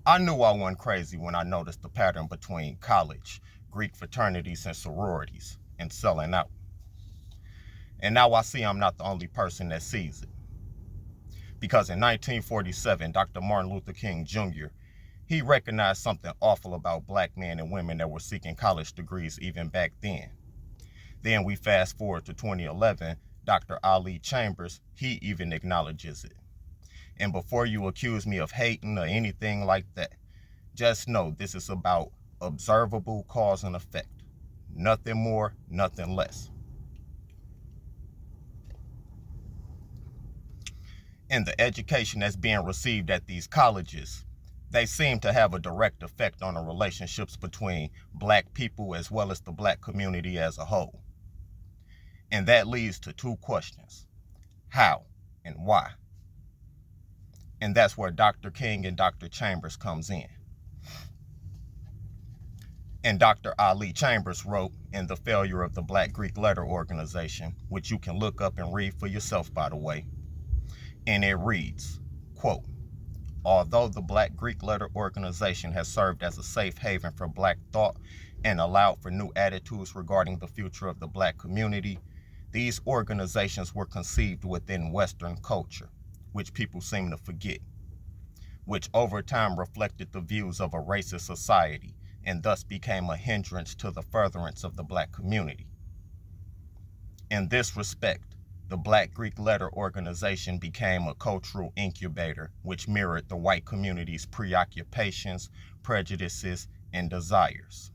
I knew I wasn't crazy when I noticed the pattern between college, Greek fraternities, and sororities, and selling out. And now I see I'm not the only person that sees it. Because in 1947, Dr. Martin Luther King Jr., he recognized something awful about black men and women that were seeking college degrees even back then. Then we fast forward to 2011, Dr. Ali Chambers, he even acknowledges it. And before you accuse me of hating or anything like that, just know this is about observable cause and effect. Nothing more, nothing less. And the education that's being received at these colleges, they seem to have a direct effect on the relationships between black people as well as the black community as a whole. And that leads to two questions: how and why? And that's where Dr. King and Dr. Chambers comes in. And Dr. Ali Chambers wrote in The Failure of the Black Greek Letter Organization, which you can look up and read for yourself, by the way. And it reads, quote, "Although the Black Greek Letter Organization has served as a safe haven for black thought and allowed for new attitudes regarding the future of the black community, these organizations were conceived within Western culture, which people seem to forget, which over time reflected the views of a racist society and thus became a hindrance to the furtherance of the black community. In this respect, the Black Greek Letter Organization became a cultural incubator which mirrored the white community's preoccupations, prejudices, and desires.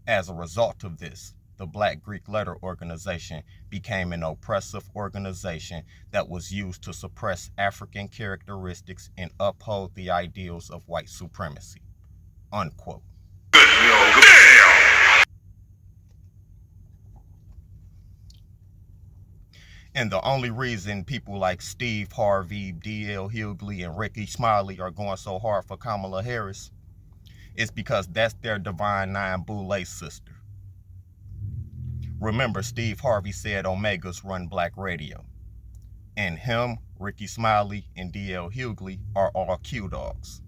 As a result of this, the Black Greek Letter Organization became an oppressive organization that was used to suppress African characteristics and uphold the ideals of white supremacy." Unquote. And the only reason people like Steve Harvey, D.L. Hughley, and Ricky Smiley are going so hard for Kamala Harris is because that's their Divine Nine Boule sister. Remember, Steve Harvey said Omegas run black radio. And him, Ricky Smiley, and D.L. Hughley are all Q-dogs.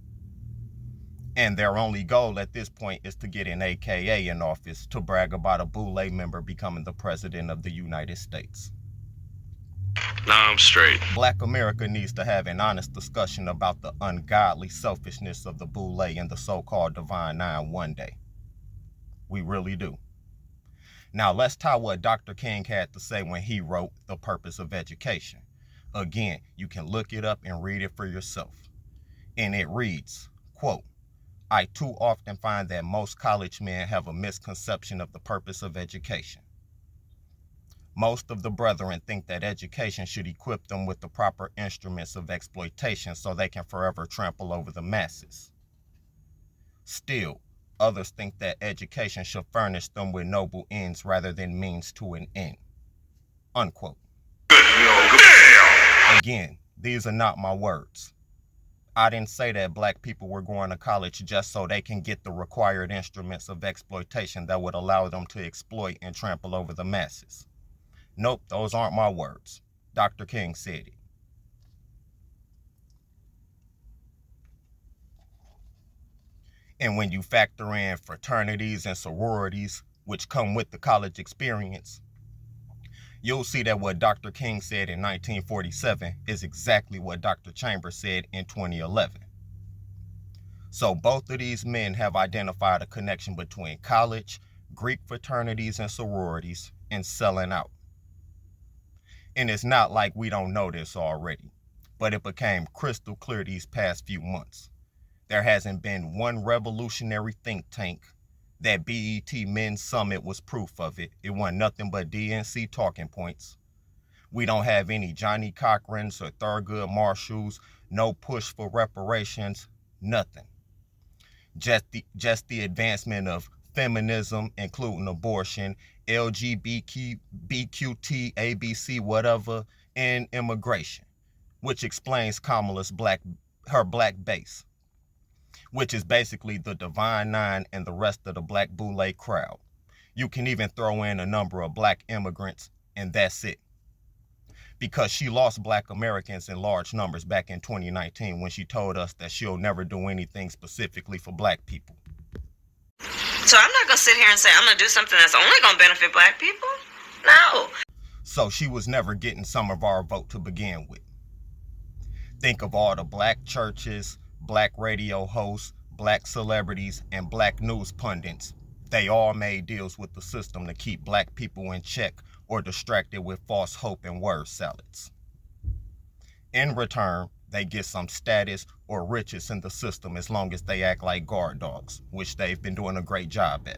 And their only goal at this point is to get an AKA in office to brag about a Boule member becoming the president of the United States. Nah, I'm straight. Black America needs to have an honest discussion about the ungodly selfishness of the Boule and the so-called Divine Nine one day. We really do. Now let's tie what Dr. King had to say when he wrote The Purpose of Education. Again, you can look it up and read it for yourself. And it reads, quote, "I too often find that most college men have a misconception of the purpose of education. Most of the brethren think that education should equip them with the proper instruments of exploitation so they can forever trample over the masses. Still, others think that education should furnish them with noble ends rather than means to an end." Unquote. Again, these are not my words. I didn't say that black people were going to college just so they can get the required instruments of exploitation that would allow them to exploit and trample over the masses. Nope, those aren't my words. Dr. King said it. And when you factor in fraternities and sororities, which come with the college experience, you'll see that what Dr. King said in 1947 is exactly what Dr. Chambers said in 2011. So both of these men have identified a connection between college, Greek fraternities and sororities, and selling out. And it's not like we don't know this already, but it became crystal clear these past few months. There hasn't been one revolutionary think tank. That BET Men's Summit was proof of it. It wasn't nothing but DNC talking points. We don't have any Johnny Cochrans or Thurgood Marshalls, no push for reparations, nothing. Just the advancement of feminism, including abortion, LGBTQ, BQT, ABC, whatever, and immigration, which explains Kamala's black base, which is basically the Divine Nine and the rest of the Black Boule crowd. You can even throw in a number of black immigrants, and that's it. because she lost Black Americans in large numbers back in 2019 when she told us that she'll never do anything specifically for Black people. So I'm not going to sit here and say I'm going to do something that's only going to benefit Black people. No. So she was never getting some of our vote to begin with. Think of all the Black churches, Black radio hosts, Black celebrities, and Black news pundits. They all made deals with the system to keep Black people in check or distracted with false hope and word salads. In return, they get some status or riches in the system as long as they act like guard dogs, which they've been doing a great job at.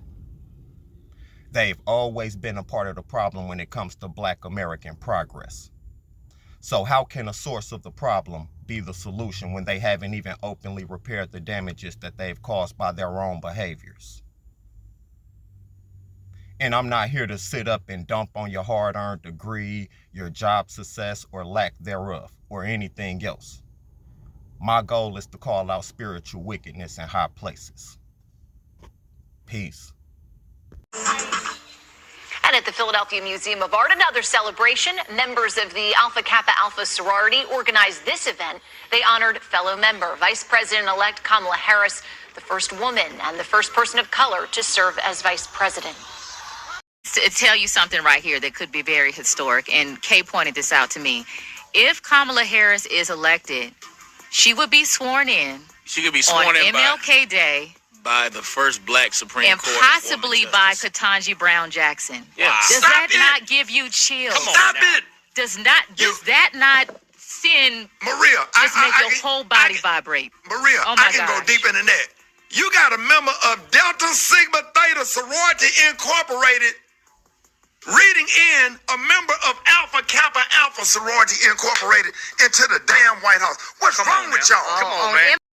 They've always been a part of the problem when it comes to Black American progress. So how can a source of the problem be the solution when they haven't even openly repaired the damages that they've caused by their own behaviors? And I'm not here to sit up and dump on your hard-earned degree, your job success, or lack thereof, or anything else. My goal is to call out spiritual wickedness in high places. Peace. And at the Philadelphia Museum of Art, another celebration. Members of the Alpha Kappa Alpha sorority organized this event. They honored fellow member, Vice President-elect Kamala Harris, the first woman and the first person of color to serve as vice president. To tell you something right here that could be very historic, and Kay pointed this out to me. If Kamala Harris is elected, she would be sworn in. She could be sworn on in MLK Day by the first Black Supreme and Court possibly by justice. Ketanji Brown Jackson. Yeah. Wow. Does Stop that it. not give you chills? Come on Stop now. it, Does that not send Maria. just make your whole body vibrate? Maria, Oh my I can go gosh. deeper than that. You got a member of Delta Sigma Theta Sorority Incorporated reading in a member of Alpha Kappa Alpha Sorority Incorporated into the damn White House. What's wrong with y'all? Come on, man.